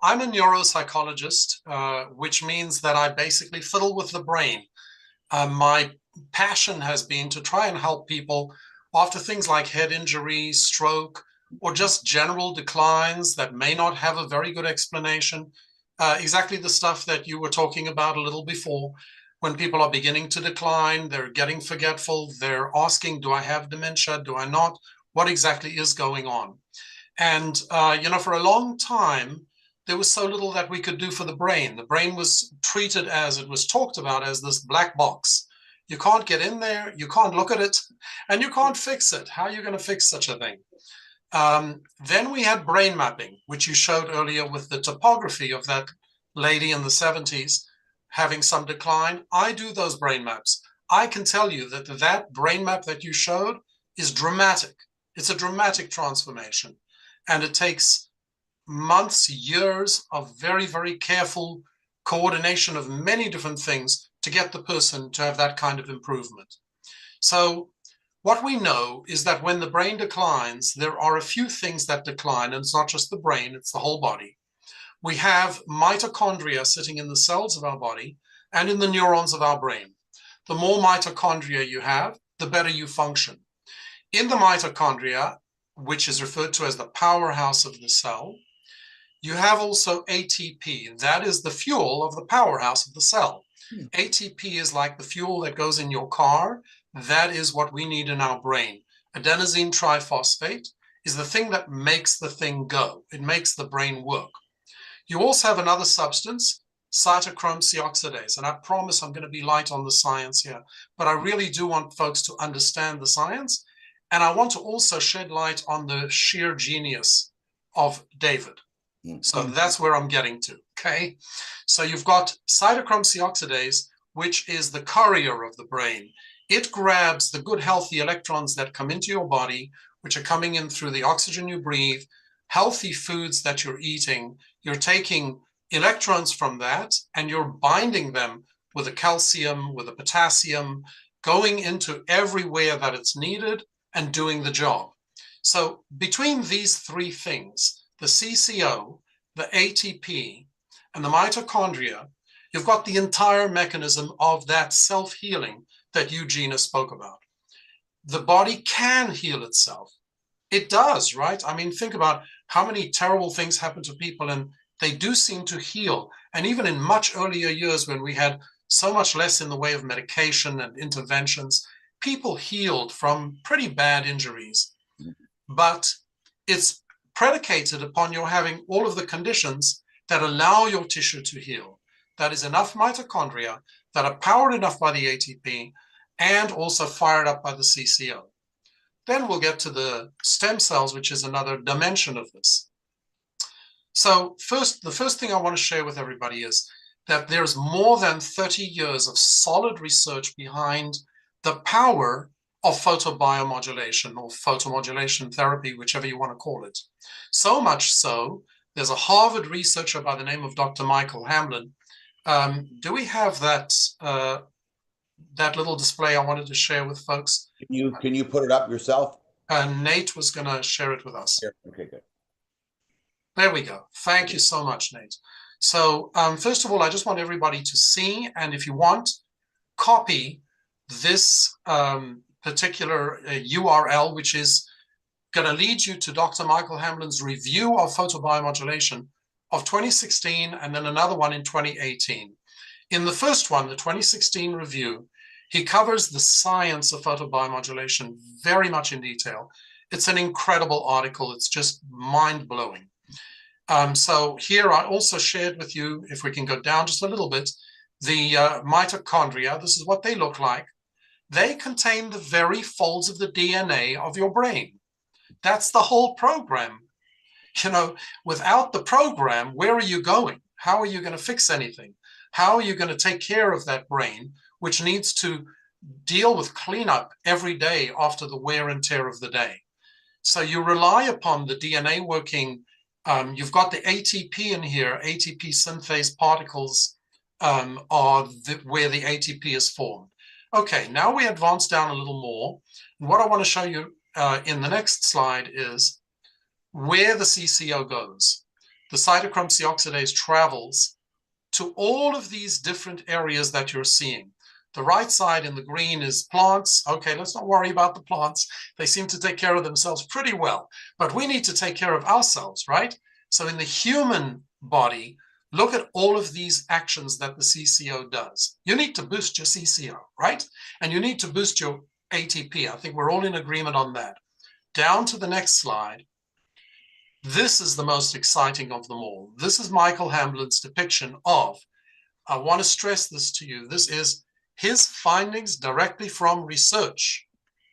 I'm a neuropsychologist, which means that I basically fiddle with the brain. My passion has been to try and help people after things like head injury, stroke, or just general declines that may not have a very good explanation. Exactly the stuff that you were talking about a little before. When people are beginning to decline, they're getting forgetful, they're asking, do I have dementia? Do I not? What exactly is going on? And, for a long time, there was so little that we could do for the brain. The brain was treated as it was talked about as this black box. You can't get in there, you can't look at it, and you can't fix it. How are you going to fix such a thing? Then we had brain mapping, which you showed earlier with the topography of that lady in the 70s having some decline. I do those brain maps. I can tell you that that brain map that you showed is dramatic. It's a dramatic transformation. And it takes months, years of very, very careful coordination of many different things to get the person to have that kind of improvement. So what we know is that when the brain declines, there are a few things that decline, and it's not just the brain, it's the whole body. We have mitochondria sitting in the cells of our body and in the neurons of our brain. The more mitochondria you have, the better you function. In the mitochondria, which is referred to as the powerhouse of the cell, you have also ATP. That is the fuel of the powerhouse of the cell. ATP is like the fuel that goes in your car. That is what we need in our brain. Adenosine triphosphate is the thing that makes the thing go. It makes the brain work. You also have another substance, cytochrome C oxidase. And I promise I'm going to be light on the science here, but I really do want folks to understand the science. And I want to also shed light on the sheer genius of David. So that's where I'm getting to, okay? So you've got cytochrome C oxidase, which is the courier of the brain. It grabs the good, healthy electrons that come into your body, which are coming in through the oxygen you breathe, healthy foods that you're eating. You're taking electrons from that, and you're binding them with the calcium, with the potassium, going into everywhere that it's needed, and doing the job. So between these three things, the CCO, the ATP, and the mitochondria, you've got the entire mechanism of that self-healing that Eugenia spoke about. The body can heal itself. It does, right? I mean, think about how many terrible things happen to people, and they do seem to heal. And even in much earlier years when we had so much less in the way of medication and interventions, people healed from pretty bad injuries. But it's predicated upon your having all of the conditions that allow your tissue to heal. That is enough mitochondria that are powered enough by the ATP and also fired up by the CCO. Then we'll get to the stem cells, which is another dimension of this. So the first thing I want to share with everybody is that there's more than 30 years of solid research behind the power of photobiomodulation or photomodulation therapy, whichever you want to call it. So much so, there's a Harvard researcher by the name of Dr. Michael Hamblin. Do we have that that little display I wanted to share with folks? Can you put it up yourself? Nate was going to share it with us. Okay, good. There we go. Thank you so much, Nate. So first of all, I just want everybody to see, and if you want, copy this particular URL, which is going to lead you to Dr. Michael Hamblin's review of photobiomodulation of 2016, and then another one in 2018. In the first one, the 2016 review, he covers the science of photobiomodulation very much in detail. It's an incredible article. It's just mind-blowing. So here I also shared with you, if we can go down just a little bit, the mitochondria. This is what they look like. They contain the very folds of the DNA of your brain. That's the whole program. You know, without the program, where are you going? How are you going to fix anything? How are you going to take care of that brain, which needs to deal with cleanup every day after the wear and tear of the day? So you rely upon the DNA working. You've got the ATP in here. ATP synthase particles are where the ATP is formed. Okay, now we advance down a little more. What I want to show you in the next slide is where the CCO goes. the cytochrome C oxidase travels to all of these different areas that you're seeing. The right side in the green is plants. Okay, let's not worry about the plants. They seem to take care of themselves pretty well, but we need to take care of ourselves, right? So in the human body, look at all of these actions that the CCO does. You need to boost your CCO, right? And you need to boost your ATP. I think we're all in agreement on that. Down to the next slide. This is the most exciting of them all. This is Michael Hamblin's depiction of, I want to stress this to you, this is his findings directly from research.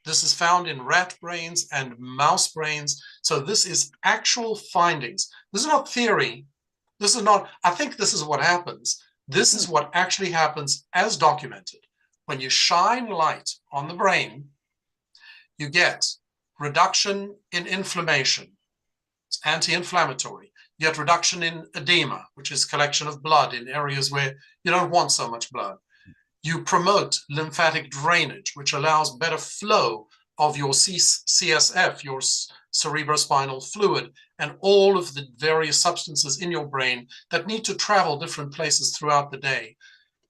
This is found in rat brains and mouse brains. So this is actual findings. This is not theory. This is not, I think this is what happens. This is what actually happens as documented. When you shine light on the brain, you get reduction in inflammation. It's anti-inflammatory. You get reduction in edema, which is collection of blood in areas where you don't want so much blood. You promote lymphatic drainage, which allows better flow of your CSF, your cerebrospinal fluid, and all of the various substances in your brain that need to travel different places throughout the day.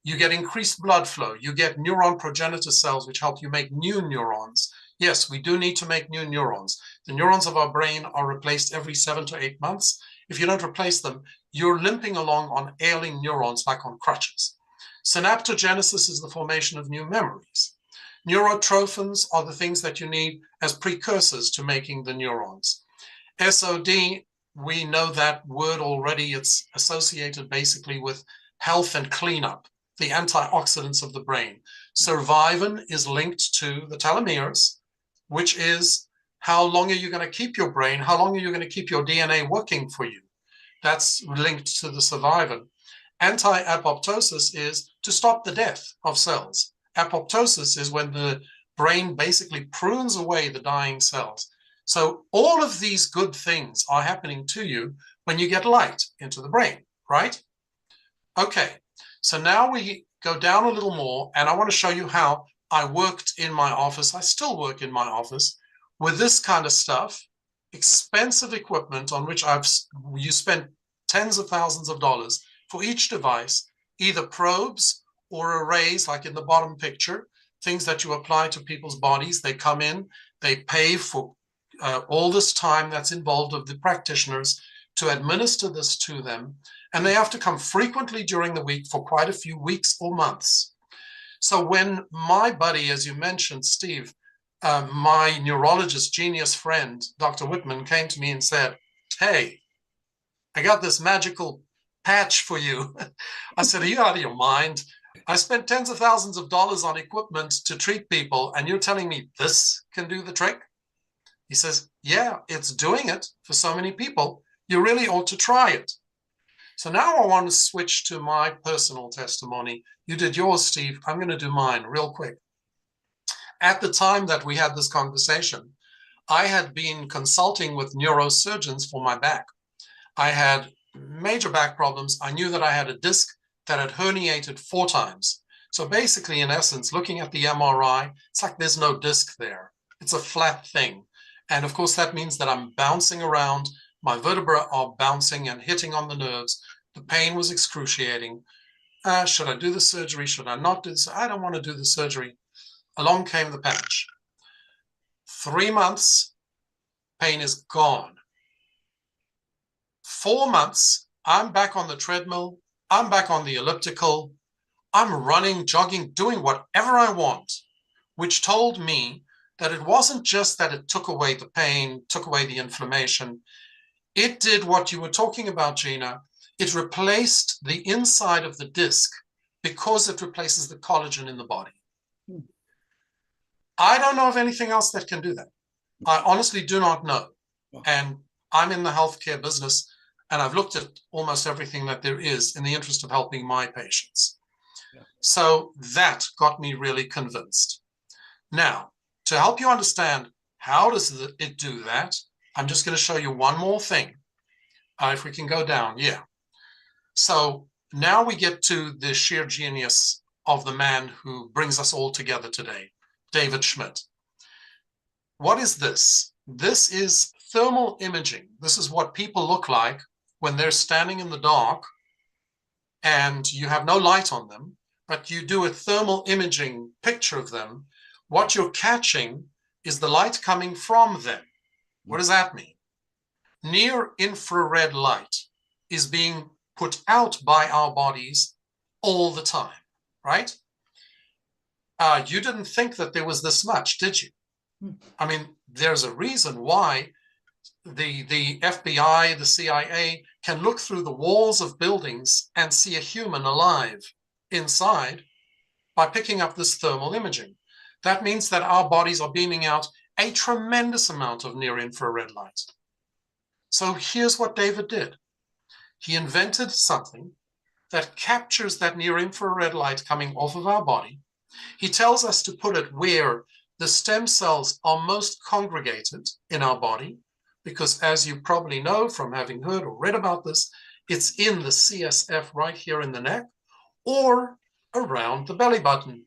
You get increased blood flow. You get neuron progenitor cells, which help you make new neurons. Yes, we do need to make new neurons. The neurons of our brain are replaced every 7 to 8 months. If you don't replace them, you're limping along on ailing neurons like on crutches. Synaptogenesis is the formation of new memories. Neurotrophins are the things that you need as precursors to making the neurons. SOD, we know that word already. It's associated basically with health and cleanup, the antioxidants of the brain. Survivin is linked to the telomeres, which is how long are you going to keep your brain? How long are you going to keep your DNA working for you? That's linked to the survivin. Anti-apoptosis is to stop the death of cells. Apoptosis is when the brain basically prunes away the dying cells. So all of these good things are happening to you when you get light into the brain, right? Okay, so now we go down a little more, and I want to show you how I worked in my office. I still work in my office with this kind of stuff, expensive equipment on which you spend tens of thousands of dollars for each device, either probes or arrays, like in the bottom picture, things that you apply to people's bodies. They come in, they pay for all this time that's involved of the practitioners to administer this to them, and they have to come frequently during the week for quite a few weeks or months. So when my buddy, as you mentioned, Steve, my neurologist genius friend, Dr. Whitman, came to me and said, hey, I got this magical patch for you. I said, are you out of your mind? I spent tens of thousands of dollars on equipment to treat people, and you're telling me this can do the trick? He says, yeah, it's doing it for so many people. You really ought to try it. So now I want to switch to my personal testimony. You did yours, Steve. I'm going to do mine real quick. At the time that we had this conversation, I had been consulting with neurosurgeons for my back. I had major back problems. I knew that I had a disc that had herniated 4 times. So basically, in essence, looking at the MRI, it's like there's no disc there. It's a flat thing. And of course, that means that I'm bouncing around. My vertebrae are bouncing and hitting on the nerves. The pain was excruciating. Should I do the surgery? Should I not do this? I don't want to do the surgery. Along came the patch. 3 months, pain is gone. 4 months, I'm back on the treadmill. I'm back on the elliptical. I'm running, jogging, doing whatever I want, which told me that it wasn't just that it took away the pain, took away the inflammation. It did what you were talking about, Gina. It replaced the inside of the disc because it replaces the collagen in the body. I don't know of anything else that can do that. I honestly do not know. And I'm in the healthcare business, and I've looked at almost everything that there is in the interest of helping my patients. So that got me really convinced. Now, to help you understand how does it do that, I'm just going to show you one more thing. If we can go down, yeah. So now we get to the sheer genius of the man who brings us all together today, David Schmidt. What is this? This is thermal imaging. This is what people look like when they're standing in the dark and you have no light on them, but you do a thermal imaging picture of them, what you're catching is the light coming from them. What does that mean? Near infrared light is being put out by our bodies all the time, right? You didn't think that there was this much, did you? I mean, there's a reason why the FBI, the CIA can look through the walls of buildings and see a human alive inside by picking up this thermal imaging. That means that our bodies are beaming out a tremendous amount of near-infrared light. So here's what David did. He invented something that captures that near-infrared light coming off of our body. He tells us to put it where the stem cells are most congregated in our body, because as you probably know from having heard or read about this, it's in the CSF right here in the neck or around the belly button,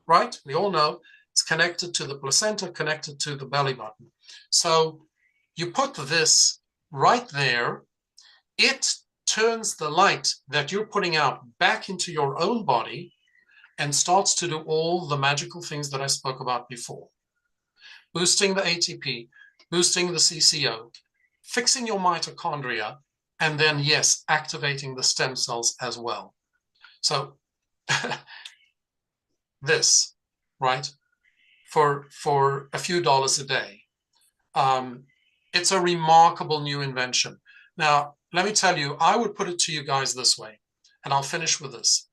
right? We all know it's connected to the placenta, connected to the belly button. So you put this right there, it turns the light that you're putting out back into your own body and starts to do all the magical things that I spoke about before. Boosting the ATP, boosting the CCO, fixing your mitochondria, and then, yes, activating the stem cells as well. So this, right, for a few dollars a day. It's a remarkable new invention. Now, let me tell you, I would put it to you guys this way, and I'll finish with this.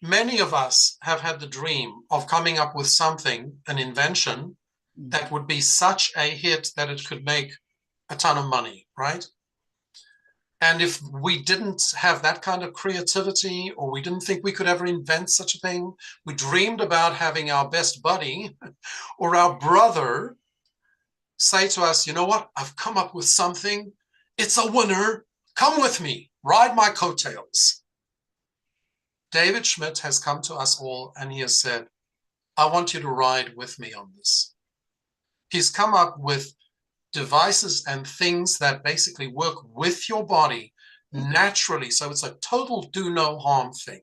Many of us have had the dream of coming up with something, an invention, that would be such a hit that it could make a ton of money, right? And if we didn't have that kind of creativity, or we didn't think we could ever invent such a thing, we dreamed about having our best buddy or our brother say to us, you know what, I've come up with something. It's a winner. Come with me. Ride my coattails. David Schmidt has come to us all and he has said, I want you to ride with me on this. He's come up with devices and things that basically work with your body naturally. So it's a total do no harm thing.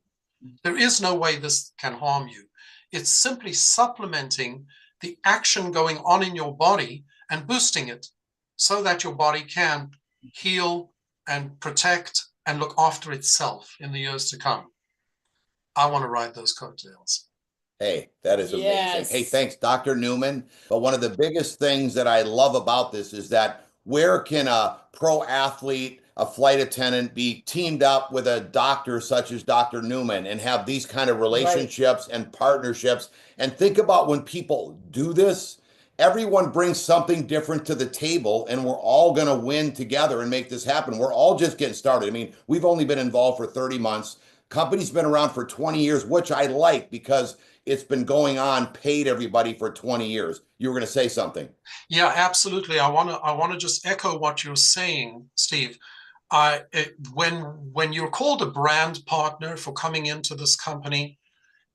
There is no way this can harm you. It's simply supplementing the action going on in your body and boosting it so that your body can heal and protect and look after itself in the years to come. I want to ride those coattails. Hey, that is amazing. Yes. Hey, thanks, Dr. Newman. But one of the biggest things that I love about this is that where can a pro athlete, a flight attendant be teamed up with a doctor such as Dr. Newman and have these kind of relationships and partnerships? And think about when people do this, everyone brings something different to the table and we're all going to win together and make this happen. We're all just getting started. I mean, we've only been involved for 30 months. Company's been around for 20 years, which I like because it's been going on, paid everybody for 20 years. You were going to say something. Yeah, absolutely. I want to just echo what you're saying, Steve. When you're called a brand partner for coming into this company,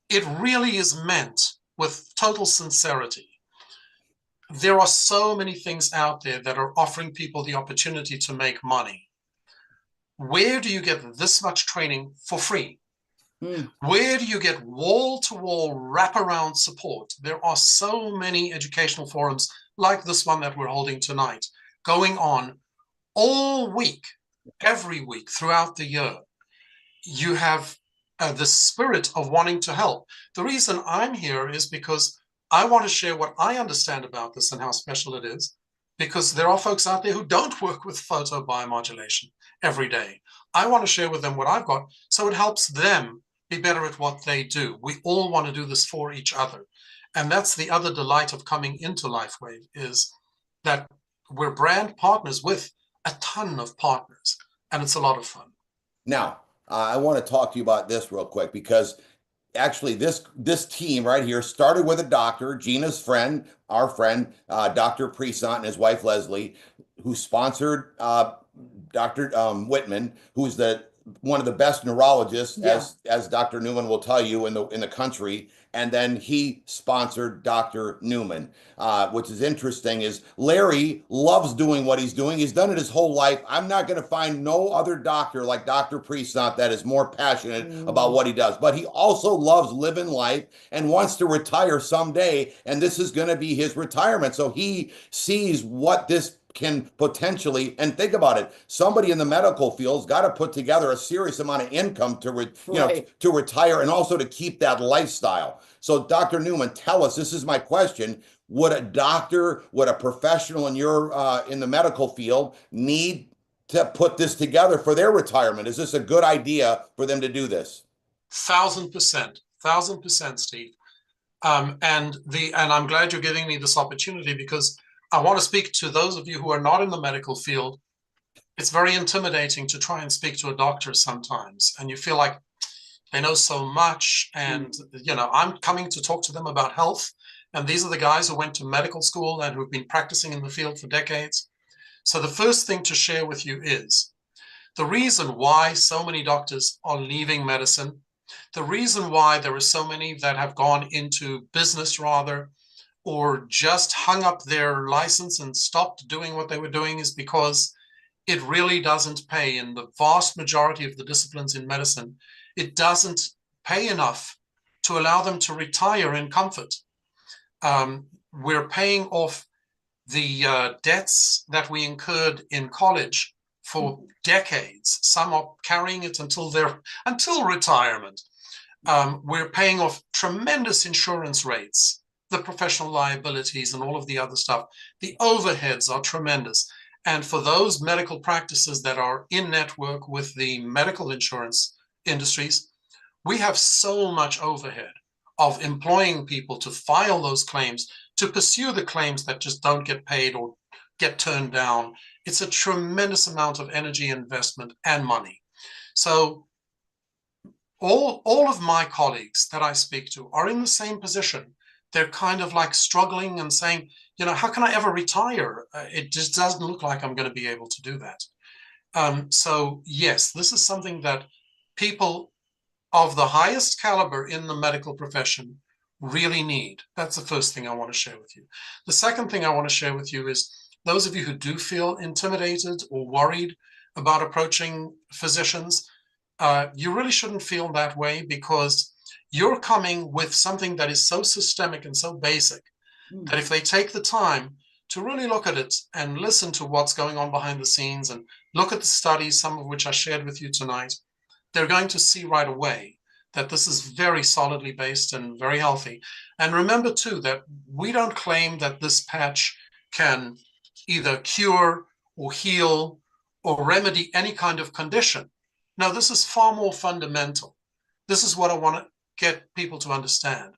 it really is meant with total sincerity. There are so many things out there that are offering people the opportunity to make money. Where do you get this much training for free? Where do you get wall-to-wall wraparound support? There are so many educational forums like this one that we're holding tonight going on all week, every week throughout the year. You have the spirit of wanting to help. The reason I'm here is because I want to share what I understand about this and how special it is, because there are folks out there who don't work with photobiomodulation every day. I want to share with them what I've got so it helps them be better at what they do. We all want to do this for each other. And that's the other delight of coming into LifeWave, is that we're brand partners with a ton of partners, and it's a lot of fun. Now, I want to talk to you about this real quick, because actually this team right here started with a doctor, Gina's friend, our friend, Dr. Presant and his wife, Leslie, who sponsored Dr. Whitman, who's the one of the best neurologists, as Dr. Newman will tell you, in the country. And then he sponsored Dr. Newman, which is interesting. Is Larry loves doing what he's doing. He's done it his whole life. I'm not going to find no other doctor like Dr. Presant that is more passionate about what he does. But he also loves living life and wants to retire someday. And this is going to be his retirement. So he sees what this can potentially, and think about it, somebody in the medical field's got to put together a serious amount of income to to retire and also to keep that lifestyle. So Dr. Newman, tell us, this is my question, would a doctor, would a professional in the medical field need to put this together for their retirement? Is this a good idea for them to do this? 1,000%, Steve. And I'm glad you're giving me this opportunity, because I want to speak to those of you who are not in the medical field. It's very intimidating to try and speak to a doctor sometimes, and you feel like they know so much, and I'm coming to talk to them about health, and these are the guys who went to medical school and who've been practicing in the field for decades. So the first thing to share with you is the reason why so many doctors are leaving medicine, the reason why there are so many that have gone into business rather, or just hung up their license and stopped doing what they were doing, is because it really doesn't pay. In the vast majority of the disciplines in medicine, it doesn't pay enough to allow them to retire in comfort. We're paying off the debts that we incurred in college for decades. Some are carrying it until retirement. We're paying off tremendous insurance rates, the professional liabilities and all of the other stuff. The overheads are tremendous. And for those medical practices that are in network with the medical insurance industries, we have so much overhead of employing people to file those claims, to pursue the claims that just don't get paid or get turned down. It's a tremendous amount of energy, investment, and money. So all of my colleagues that I speak to are in the same position. They're kind of like struggling and saying, how can I ever retire? It just doesn't look like I'm going to be able to do that. So yes, this is something that people of the highest caliber in the medical profession really need. That's the first thing I want to share with you. The second thing I want to share with you is those of you who do feel intimidated or worried about approaching physicians, you really shouldn't feel that way, because you're coming with something that is so systemic and so basic that if they take the time to really look at it and listen to what's going on behind the scenes and look at the studies, some of which I shared with you tonight, they're going to see right away that this is very solidly based and very healthy. And remember too, that we don't claim that this patch can either cure or heal or remedy any kind of condition. No, this is far more fundamental. This is what I want to get people to understand.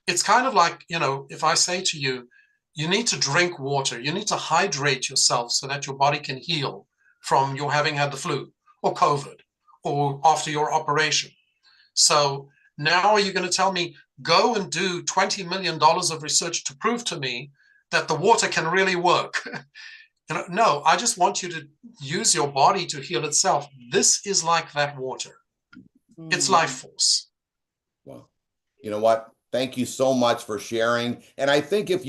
It's kind of like, if I say to you, you need to drink water, you need to hydrate yourself so that your body can heal from your having had the flu or COVID or after your operation. So now are you going to tell me, go and do $20 million of research to prove to me that the water can really work? No, I just want you to use your body to heal itself. This is like that water. It's life force. Well, you know what? Thank you so much for sharing. And I think if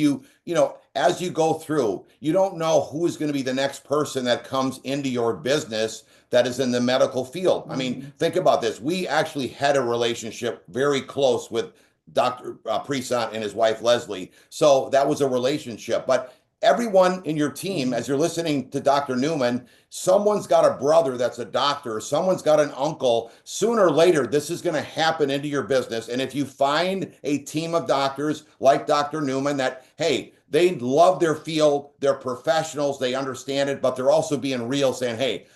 as you go through, you don't know who's going to be the next person that comes into your business that is in the medical field. I mean, think about this. We actually had a relationship very close with Dr. Presant and his wife, Leslie. So that was a relationship. But everyone in your team, as you're listening to Dr. Newman, someone's got a brother that's a doctor, someone's got an uncle. Sooner or later, this is going to happen into your business. And if you find a team of doctors like Dr. Newman that, hey, they love their field, they're professionals, they understand it, but they're also being real, saying, hey,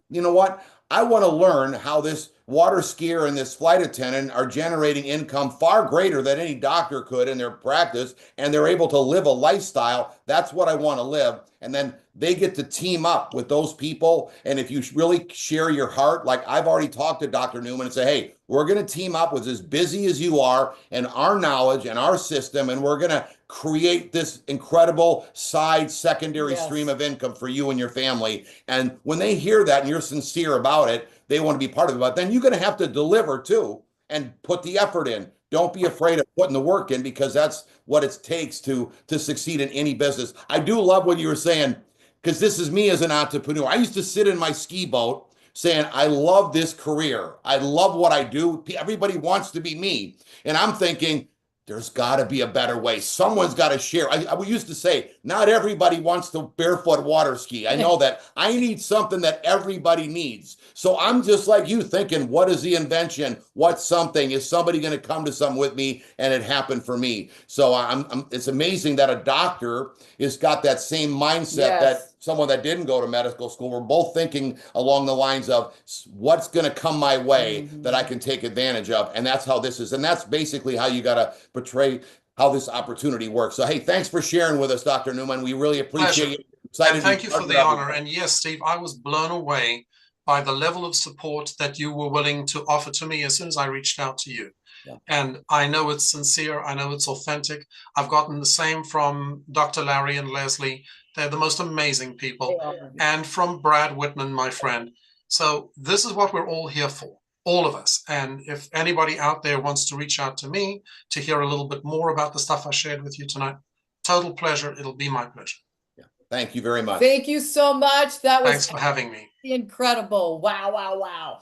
you know what? I want to learn how this water skier and this flight attendant are generating income far greater than any doctor could in their practice, and they're able to live a lifestyle. That's what I want to live. And then they get to team up with those people. And if you really share your heart, like I've already talked to Dr. Newman and say, hey, we're going to team up with as busy as you are and our knowledge and our system, and we're going to create this incredible secondary stream of income for you and your family. And when they hear that and you're sincere about it, they want to be part of it. But then you're going to have to deliver too and put the effort in. Don't be afraid of putting the work in, because that's what it takes to succeed in any business. I do love what you were saying, because this is me as an entrepreneur. I used to sit in my ski boat saying, I love this career. I love what I do. Everybody wants to be me. And I'm thinking, there's got to be a better way. Someone's got to share. I used to say, not everybody wants to barefoot water ski. I know that. I need something that everybody needs. So I'm just like you, thinking, what is the invention? What's something? Is somebody going to come to something with me? And it happened for me. So it's amazing that a doctor has got that same mindset that someone that didn't go to medical school. We're both thinking along the lines of what's going to come my way that I can take advantage of. And that's how this is. And that's basically how you got to portray how this opportunity works. So, hey, thanks for sharing with us, Dr. Newman. We really appreciate it. Excited. And thank you for the honor. And yes, Steve, I was blown away by the level of support that you were willing to offer to me as soon as I reached out to you. Yeah. And I know it's sincere. I know it's authentic. I've gotten the same from Dr. Larry and Leslie. They're the most amazing people. And from Brad Whitman, my friend. So this is what we're all here for, all of us. And if anybody out there wants to reach out to me to hear a little bit more about the stuff I shared with you tonight, total pleasure. It'll be my pleasure. Yeah. Thank you very much. Thank you so much. That was Thanks for having me. Incredible. Wow, wow, wow.